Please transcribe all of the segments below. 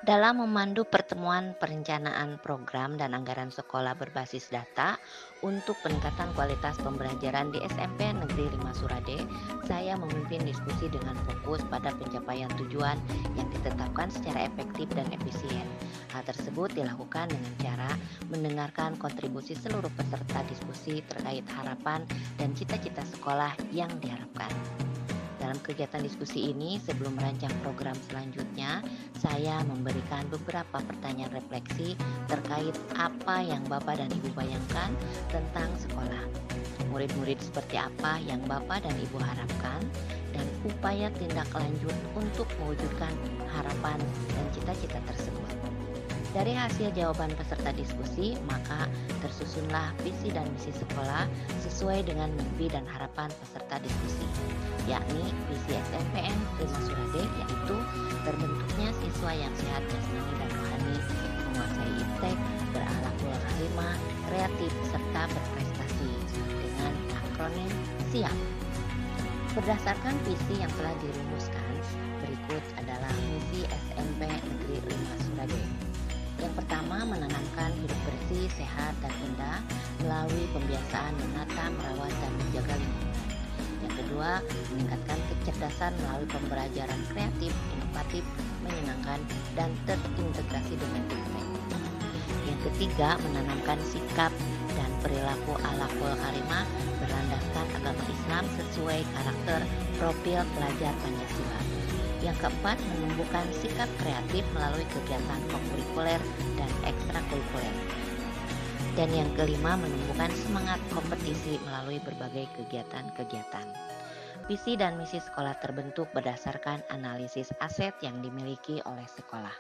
Dalam memandu pertemuan perencanaan program dan anggaran sekolah berbasis data untuk peningkatan kualitas pembelajaran di SMP Negeri 5 Surade, saya memimpin diskusi dengan fokus pada pencapaian tujuan yang ditetapkan secara efektif dan efisien. Hal tersebut dilakukan dengan cara mendengarkan kontribusi seluruh peserta diskusi terkait harapan dan cita-cita sekolah yang diharapkan. Dalam kegiatan diskusi ini, sebelum merancang program selanjutnya, saya memberikan beberapa pertanyaan refleksi terkait apa yang Bapak dan Ibu bayangkan tentang sekolah. Murid-murid seperti apa yang Bapak dan Ibu harapkan, dan upaya tindak lanjut untuk mewujudkan harapan dan cita-cita tersebut. Dari hasil jawaban peserta diskusi, maka tersusunlah visi dan misi sekolah sesuai dengan mimpi dan harapan peserta diskusi, yakni visi SMPN 5 Surade, yaitu terbentuknya siswa yang sehat jasmani dan rohani, menguasai iptek, berakhlakul karimah, kreatif, serta berprestasi, dengan akronim SIAP. Berdasarkan visi yang telah dirumuskan, berikut adalah misi SMP Negeri 5 Surade. Yang pertama, menanamkan hidup bersih, sehat, dan indah melalui pembiasaan menata, merawat, dan menjaga lingkungan. Yang kedua, meningkatkan kecerdasan melalui pembelajaran kreatif, inovatif, menyenangkan, dan terintegrasi dengan iptek. Yang ketiga, menanamkan sikap dan perilaku akhlakul karimah berlandaskan agama Islam sesuai karakter profil pelajar Pancasila. Yang keempat, menumbuhkan sikap kreatif melalui kegiatan kokurikuler dan ekstrakurikuler. Dan yang kelima, menumbuhkan semangat kompetisi melalui berbagai kegiatan-kegiatan. Visi dan misi sekolah terbentuk berdasarkan analisis aset yang dimiliki oleh sekolah.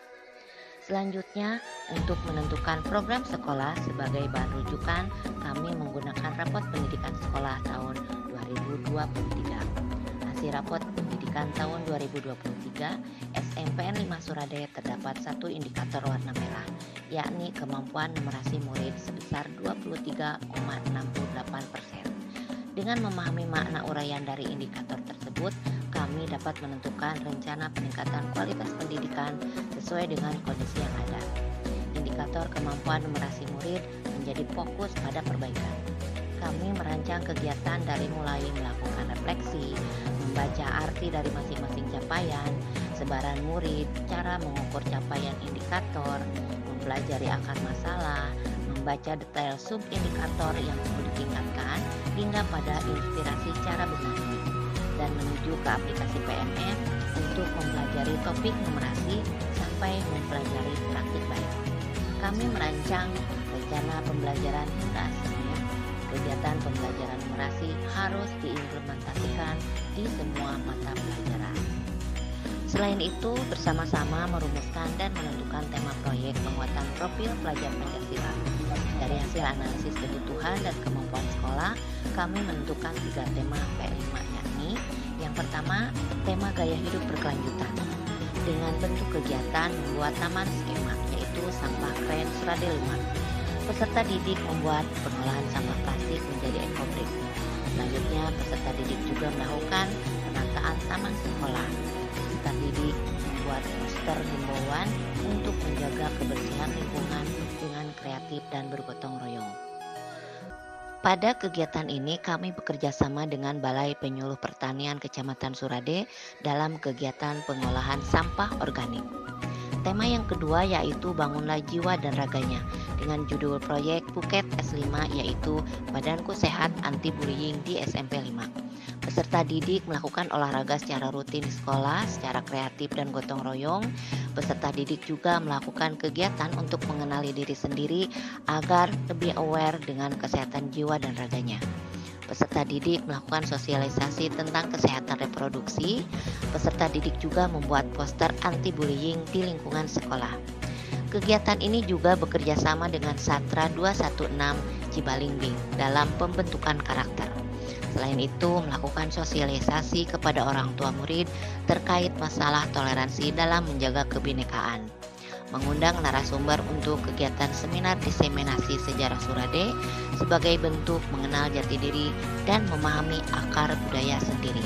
Selanjutnya, untuk menentukan program sekolah sebagai bahan rujukan, kami menggunakan rapot pendidikan sekolah tahun 2023. Hasil rapot pendidikan tahun 2023, SMPN 5 Surade terdapat satu indikator warna merah, yakni kemampuan numerasi murid sebesar 23,68%. Dengan memahami makna uraian dari indikator tersebut, kami dapat menentukan rencana peningkatan kualitas pendidikan sesuai dengan kondisi yang ada. Indikator kemampuan numerasi murid menjadi fokus pada perbaikan. Kami merancang kegiatan dari mulai melakukan refleksi, membaca arti dari masing-masing capaian, sebaran murid, cara mengukur capaian indikator, mempelajari akar masalah, membaca detail sub-indikator yang perlu ditingkatkan, hingga pada inspirasi cara benarnya, dan menuju ke aplikasi PMM untuk mempelajari topik numerasi sampai mempelajari praktik baik. Kami merancang rencana pembelajaran hingga asesmen. Kegiatan pembelajaran numerasi harus diimplementasikan di semua mata pelajaran. Selain itu, bersama-sama merumuskan dan menentukan tema proyek penguatan profil pelajar Pancasila. Dari hasil analisis kebutuhan dan kemampuan sekolah, kami menentukan 3 tema P5, yakni yang pertama, tema gaya hidup berkelanjutan. Dengan bentuk kegiatan membuat taman skema, yaitu sampah keren Surade 5. Peserta didik membuat pengolahan sampah plastik menjadi ekobrik. Selanjutnya, peserta didik juga melakukan penataan taman sekolah. Peserta didik membuat poster himbauan untuk menjaga kebersihan lingkungan dengan kreatif dan bergotong royong. Pada kegiatan ini, kami bekerja sama dengan Balai Penyuluh Pertanian Kecamatan Surade dalam kegiatan pengolahan sampah organik. Tema yang kedua yaitu Bangunlah Jiwa dan Raganya, dengan judul proyek Puket S5, yaitu Badanku Sehat Anti Bullying di SMP 5. Peserta didik melakukan olahraga secara rutin di sekolah, secara kreatif dan gotong royong. Peserta didik juga melakukan kegiatan untuk mengenali diri sendiri agar lebih aware dengan kesehatan jiwa dan raganya. Peserta didik melakukan sosialisasi tentang kesehatan reproduksi. Peserta didik juga membuat poster anti-bullying di lingkungan sekolah. Kegiatan ini juga bekerja sama dengan Satra 216 Cibalingbing dalam pembentukan karakter. Selain itu, melakukan sosialisasi kepada orang tua murid terkait masalah toleransi dalam menjaga kebinekaan. Mengundang narasumber untuk kegiatan seminar diseminasi sejarah Surade sebagai bentuk mengenal jati diri dan memahami akar budaya sendiri.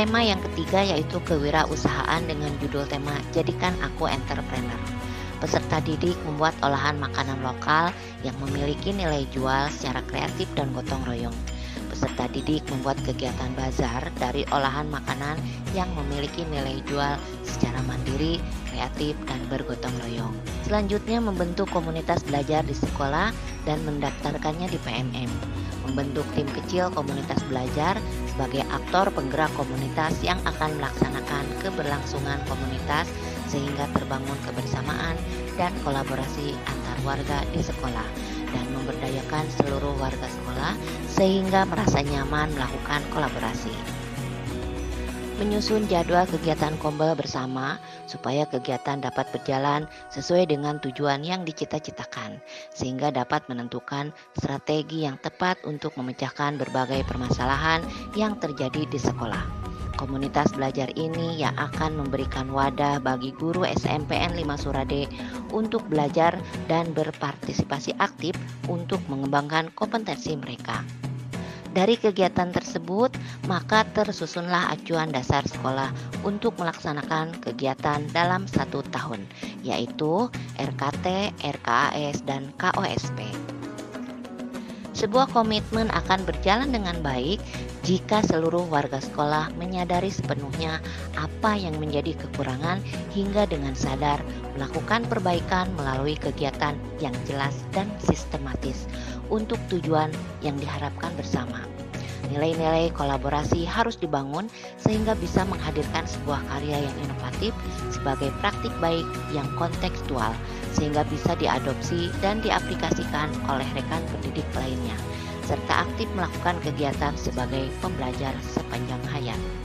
Tema yang ketiga yaitu kewirausahaan dengan judul tema Jadikan Aku Entrepreneur. Peserta didik membuat olahan makanan lokal yang memiliki nilai jual secara kreatif dan gotong royong. Peserta didik membuat kegiatan bazar dari olahan makanan yang memiliki nilai jual secara mandiri, kreatif, dan bergotong royong. Selanjutnya membentuk komunitas belajar di sekolah dan mendaftarkannya di PMM. Membentuk tim kecil komunitas belajar sebagai aktor penggerak komunitas yang akan melaksanakan keberlangsungan komunitas sehingga terbangun kebersamaan dan kolaborasi antar warga di sekolah dan memberdayakan seluruh warga sekolah sehingga merasa nyaman melakukan kolaborasi. Menyusun jadwal kegiatan Kombel bersama supaya kegiatan dapat berjalan sesuai dengan tujuan yang dicita-citakan, sehingga dapat menentukan strategi yang tepat untuk memecahkan berbagai permasalahan yang terjadi di sekolah. Komunitas belajar ini yang akan memberikan wadah bagi guru SMPN 5 Surade untuk belajar dan berpartisipasi aktif untuk mengembangkan kompetensi mereka. Dari kegiatan tersebut, maka tersusunlah acuan dasar sekolah untuk melaksanakan kegiatan dalam 1 tahun, yaitu RKT, RKAS, dan KOSP. Sebuah komitmen akan berjalan dengan baik jika seluruh warga sekolah menyadari sepenuhnya apa yang menjadi kekurangan hingga dengan sadar melakukan perbaikan melalui kegiatan yang jelas dan sistematis untuk tujuan yang diharapkan bersama. Nilai-nilai kolaborasi harus dibangun sehingga bisa menghadirkan sebuah karya yang inovatif sebagai praktik baik yang kontekstual sehingga bisa diadopsi dan diaplikasikan oleh rekan pendidik lainnya serta aktif melakukan kegiatan sebagai pembelajar sepanjang hayat.